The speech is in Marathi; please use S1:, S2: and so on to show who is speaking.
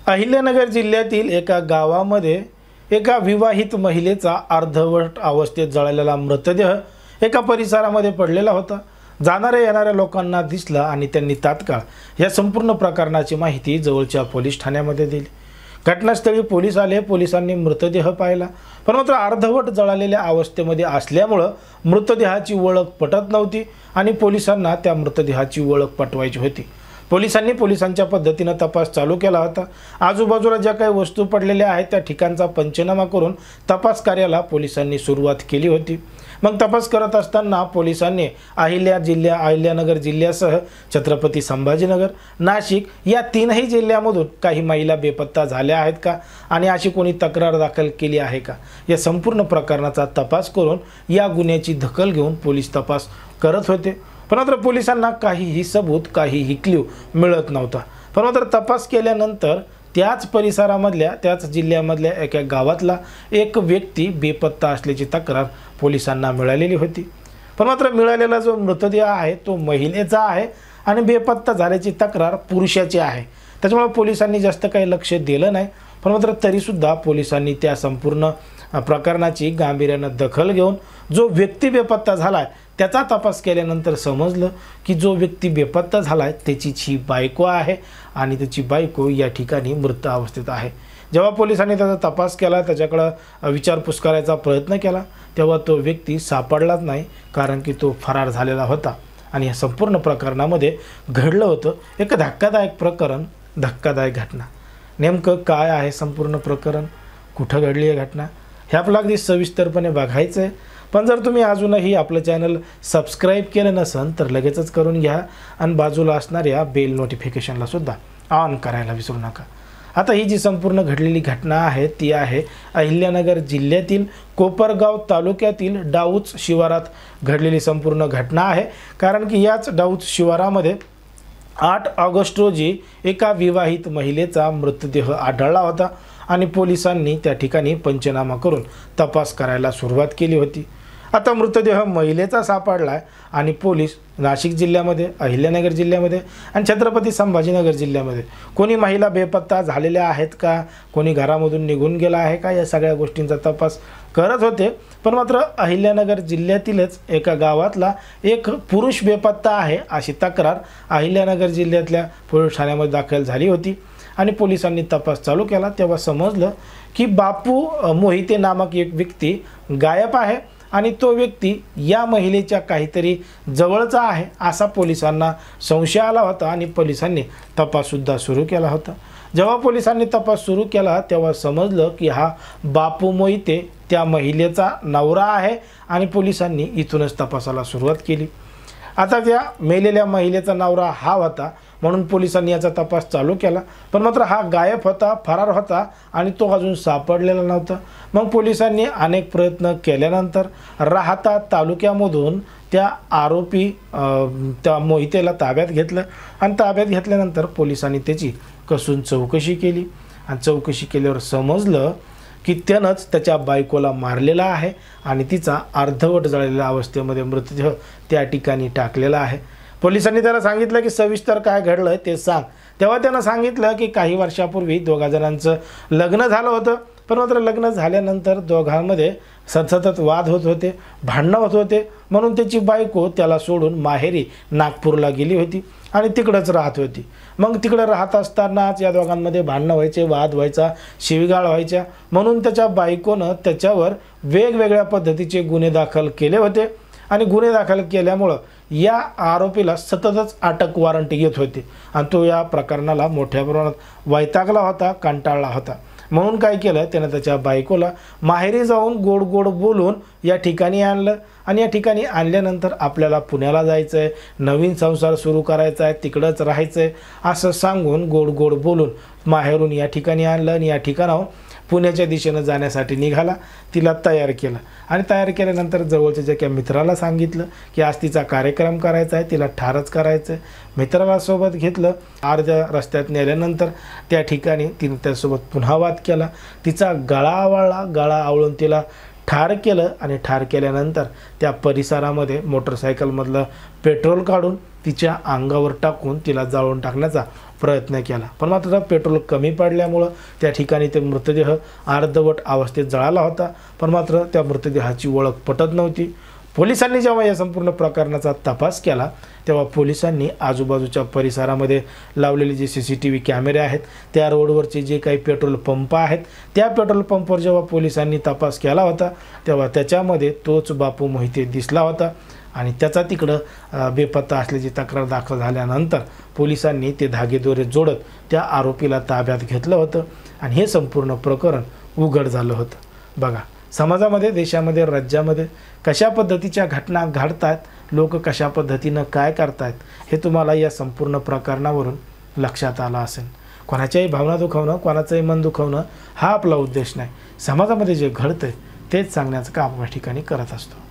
S1: अहिल्यानगर जिल्ह्यातील एका गावामध्ये एका विवाहित महिलेचा अर्धवट अवस्थेत जळलेला मृतदेह एका परिसरामध्ये पडलेला होता। जाणाऱ्या येणाऱ्या लोकांना दिसला आणि त्यांनी तात्काळ या संपूर्ण प्रकरणाची माहिती जवळच्या पोलीस ठाण्यामध्ये दिली। घटनास्थळी पोलीस आले। पोलिसांनी मृतदेह पाहिला, पण मात्र अर्धवट जळलेल्या अवस्थेमध्ये असल्यामुळे मृतदेहाची ओळख पटत नव्हती आणि पोलिसांना त्या मृतदेहाची ओळख पटवायची होती। पोलिसांच्या पद्धतीने तपास चालू केला होता। आजूबाजूला ज्या काही वस्तू पडलेल्या आहेत त्या ठिकाणचा पंचनामा करून तपास पोलिसांनी सुरुवात केली होती। मग तपास करत असताना पोलिसांनी अहिल्यानगर जिल्ह्यासह छत्रपती संभाजीनगर, नाशिक या तीनही जिल्ह्यामधून काही महिला बेपत्ता झाल्या आहेत का आणि अशी कोणी तक्रार दाखल केली आहे का या संपूर्ण प्रकरणाचा तपास करून या गुन्ह्याची दखल घेऊन पोलीस तपास करत होते। पण मात्र पोलिसांना काहीही सबूत, काहीही क्ल्यू मिळत नव्हता। पण मात्र तपास केल्यानंतर त्याच परिसरामधल्या, त्याच जिल्ह्यामधल्या एका गावातला एक व्यक्ती बेपत्ता असल्याची तक्रार पोलिसांना मिळालेली होती। पण मात्र मिळालेला जो मृतदेह आहे तो महिलेचा आहे आणि बेपत्ता झाल्याची तक्रार पुरुषाची आहे। त्याच्यामुळे पोलिसांनी जास्त काही लक्ष दिलं नाही। पण मात्र तरीसुद्धा पोलिसांनी त्या संपूर्ण प्रकरणाची गांभीर्यानं दखल घेऊन जो व्यक्ती बेपत्ता झालाय त्याचा तपास केल्यानंतर समजलं की जो व्यक्ती बेपत्ता झालाय त्याची बायको आहे आणि त्याची बायको या ठिकाणी मृत अवस्थेत आहे। जेव्हा पोलिसांनी त्याचा तपास केला, त्याच्याकडे विचारपूस करायचा प्रयत्न केला, तेव्हा तो व्यक्ती सापडलाच नाही, कारण की तो फरार झालेला होता। आणि या संपूर्ण प्रकरणामध्ये घडलं होतं एक धक्कादायक प्रकरण, धक्कादायक घटना। नेमकं काय आहे संपूर्ण प्रकरण, कुठं घडली आहे घटना, हे आपल्याला अगदी सविस्तरपणे बघायचं आहे। पण जर तुम्ही अजूनही आपलं चॅनल सबस्क्राईब केलं नसेल तर लगेचच करून घ्या आणि बाजूला असणाऱ्या बेल नोटिफिकेशनला सुद्धा ऑन करायला विसरू नका। आता ही जी संपूर्ण घडलेली घटना आहे ती आहे अहिल्यानगर जिल्ह्यातील कोपरगाव तालुक्यातील डाऊच शिवारात घडलेली संपूर्ण घटना आहे। कारण की याच डाऊच शिवारामध्ये 8 ऑगस्ट रोजी एका विवाहित महिलेचा मृतदेह आढळला होता आणि पोलिसांनी त्या ठिकाणी पंचनामा करून तपास करायला सुरुवात केली होती। आता मृतदेह महिलेचा सापडलाय आणि पोलीस नाशिक जिल्ह्यामध्ये, अहिल्यानगर जिल्ह्यामध्ये आणि छत्रपती संभाजीनगर जिल्ह्यामध्ये कोणी महिला बेपत्ता झालेल्या आहेत का, कोणी घरामधून निघून गेला आहे का, या सगळ्या गोष्टींचा तपास करत होते। पण मात्र अहिल्यानगर जिल्ह्यातीलच एका गावातला एक पुरुष बेपत्ता आहे अशी तक्रार अहिल्यानगर जिल्ह्यातल्या पोलीस ठाण्यामध्ये दाखल झाली होती आणि पोलिसांनी तपास चालू केला। तेव्हा समजलं की बापू मोहिते नामक एक व्यक्ती गायब आहे आणि तो व्यक्ती या महिलेच्या काहीतरी जवळचा आहे असा पोलिसांना संशय आला होता आणि पोलिसांनी तपाससुद्धा सुरू केला होता। जेव्हा पोलिसांनी तपास सुरू केला तेव्हा समजलं की हा बापू मोहिते त्या महिलेचा नवरा आहे आणि पोलिसांनी इथूनच तपासाला सुरुवात केली। आता त्या मेलेल्या महिलेचा नवरा हा होता म्हणून पोलिसांनी याचा तपास चालू केला। पण मात्र हा गायब होता, फरार होता आणि तो अजून सापडलेला नव्हता। मग पोलिसांनी अनेक प्रयत्न केल्यानंतर राहाता तालुक्यामधून त्या आरोपी त्या मोहितेला ताब्यात घेतलं आणि ताब्यात घेतल्यानंतर पोलिसांनी त्याची कसून चौकशी केली आणि चौकशी केल्यावर समजलं की त्यानंच त्याच्या बायकोला मारलेला आहे आणि तिचा अर्धवट जळलेल्या अवस्थेमध्ये मृतदेह त्या ठिकाणी टाकलेला आहे। पोलिसांनी त्याला सांगितलं की सविस्तर काय घडलं ते सांग। तेव्हा त्यानं सांगितलं की काही वर्षापूर्वी दोघा जणांचं लग्न झालं होतं, पण मात्र लग्न झाल्यानंतर दोघांमध्ये सतत वाद होत होते, भांडणं होत होते, म्हणून त्याची बायको त्याला सोडून माहेरी नागपूरला गेली होती आणि तिकडंच राहत होती। मग तिकडे राहत असतानाच या दोघांमध्ये भांडणं व्हायचे, वाद व्हायचा, शिवीगाळ व्हायच्या, म्हणून त्याच्या बायकोनं त्याच्यावर वेगवेगळ्या पद्धतीचे गुन्हे दाखल केले होते आणि गुन्हे दाखल केल्यामुळं या आरोपीला सततच अटक वॉरंट येत होते आणि तो या प्रकरणाला मोठ्या प्रमाणात वैतागला होता, कंटाळला होता। म्हणून काय केलं त्यानं त्याच्या बायकोला माहेरी जाऊन गोड गोड बोलून या ठिकाणी आणलं आणि या ठिकाणी आणल्यानंतर आपल्याला पुण्याला जायचं आहे, नवीन संसार सुरू करायचा आहे, तिकडंच राहायचं आहे असं सांगून गोड गोड बोलून माहेरून या ठिकाणी आणलं आणि या ठिकाणाहून पुण्याच्या दिशेनं जाण्यासाठी निघाला। तिला तयार केलं आणि तयार केल्यानंतर जवळच्या ज्या काही मित्राला सांगितलं की आज तिचा कार्यक्रम करायचा आहे, तिला ठारच करायचं आहे। मित्राला सोबत घेतलं, अर्ध्या रस्त्यात नेल्यानंतर त्या ठिकाणी तिने त्यासोबत पुन्हा वाद केला, तिचा गळा आवळला, गळा आवळून तिला ठार केलं आणि ठार केल्यानंतर त्या परिसरामध्ये मोटरसायकलमधलं पेट्रोल काढून तिच्या अंगावर टाकून तिला जाळून टाकण्याचा प्रयत्न केला, पण मात्र पेट्रोल कमी पडल्यामुळं त्या ठिकाणी ते मृतदेह अर्धवट अवस्थेत जळाला होता, पण मात्र त्या मृतदेहाची ओळख पटत नव्हती। पोलिसांनी जेव्हा या संपूर्ण प्रकरणाचा तपास केला तेव्हा पोलिसांनी आजूबाजूच्या परिसरामध्ये लावलेले जे CCTV कॅमेरे आहेत, त्या रोडवरचे जे काही पेट्रोल पंप आहेत, त्या पेट्रोल पंपवर जेव्हा पोलिसांनी तपास केला होता तेव्हा त्याच्यामध्ये तोच बापू मोहिते दिसला होता आणि त्याचा तिकडं बेपत्ता असल्याची तक्रार दाखल झाल्यानंतर पोलिसांनी ते धागेदोरे जोडत त्या आरोपीला ताब्यात घेतलं होतं आणि हे संपूर्ण प्रकरण उघड झालं होतं। बघा, समाजामध्ये, देशामध्ये, राज्यामध्ये कशा पद्धतीच्या घटना घडतात, लोक कशा पद्धतीनं काय करतात हे तुम्हाला या संपूर्ण प्रकरणावरून लक्षात आलं असेल। कोणाच्याही भावना दुखवणं, कोणाचंही मन दुखवणं हा आपला उद्देश नाही। समाजामध्ये जे घडतंय तेच सांगण्याचं काम या ठिकाणी करत असतो।